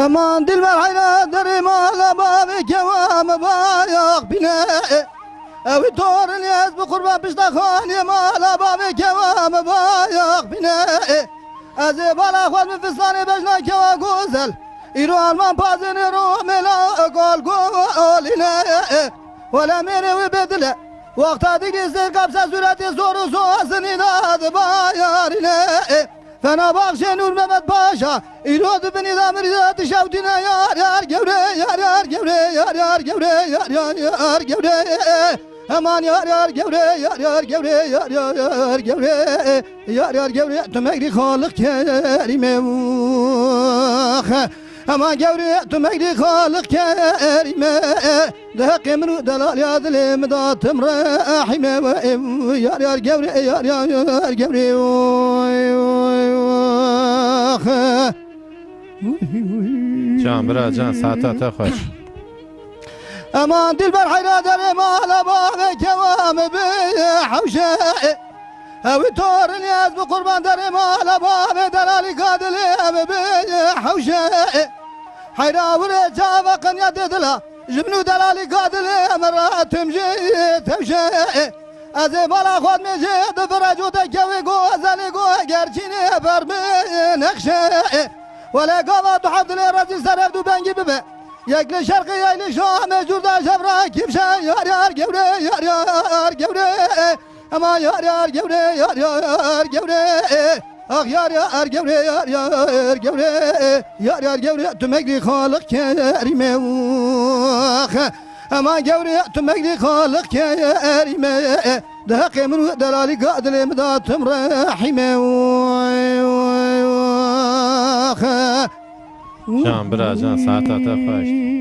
Aman dilber hayra derim ağlama ve kevamı bayak bine. Evi torun yez bu kurban piştakhanim ağlama ve kevamı bayak bine. Ezi bala khod mi fistani bejna keva güzel. İru alman pazini rumela gol goline. Vela meni ve bedile. Vakta dikizdir kapsa sürati zoru soğasın inadı bayarine. Fena Bahçe Nur Mehmet Paşa İrodu beni damir izatı şevdine yar yar gevre yar yar gevre yar yar gevre yar yar yar gevre. Aman yar yar gevre yar yar gevre yar yar yar gevre yar yar gevre tümekli halık kerime. Aman gevre tümekli halık kerime. Daha kemru dalal yadılim dağıtım rahime. Yar yar gevre yar yar yar gevre. Can bira can saate hoş. Aman dilber hayra derim ağlama ve kevamı bir havşe. Evi torun yaz bu kurban derim ağlama ve delali kadilimi bir havşe. Hayra vure cavakın ya dedila jibnu delali kadilimi rahatımcı tevşe. Ezi bala khod mece dfracu tekevi gozeli go gerçini vermi nekşe. Vele gava tuhafdili razil serevdu ben gibi be. Yekli şarkı yaylı şam mecurda şevra kimşe. Yar yar gevre yar yar gevre. Ama yar yar gevre yar yar gevre. Ah yar yar gevre yar yar gevre. Yar yar gevre tümekli halık kerime. Aman gevre tümekli halık kerime. Daha kemru delali kadilimi dağıtım rahime. Can bira can saate hoş.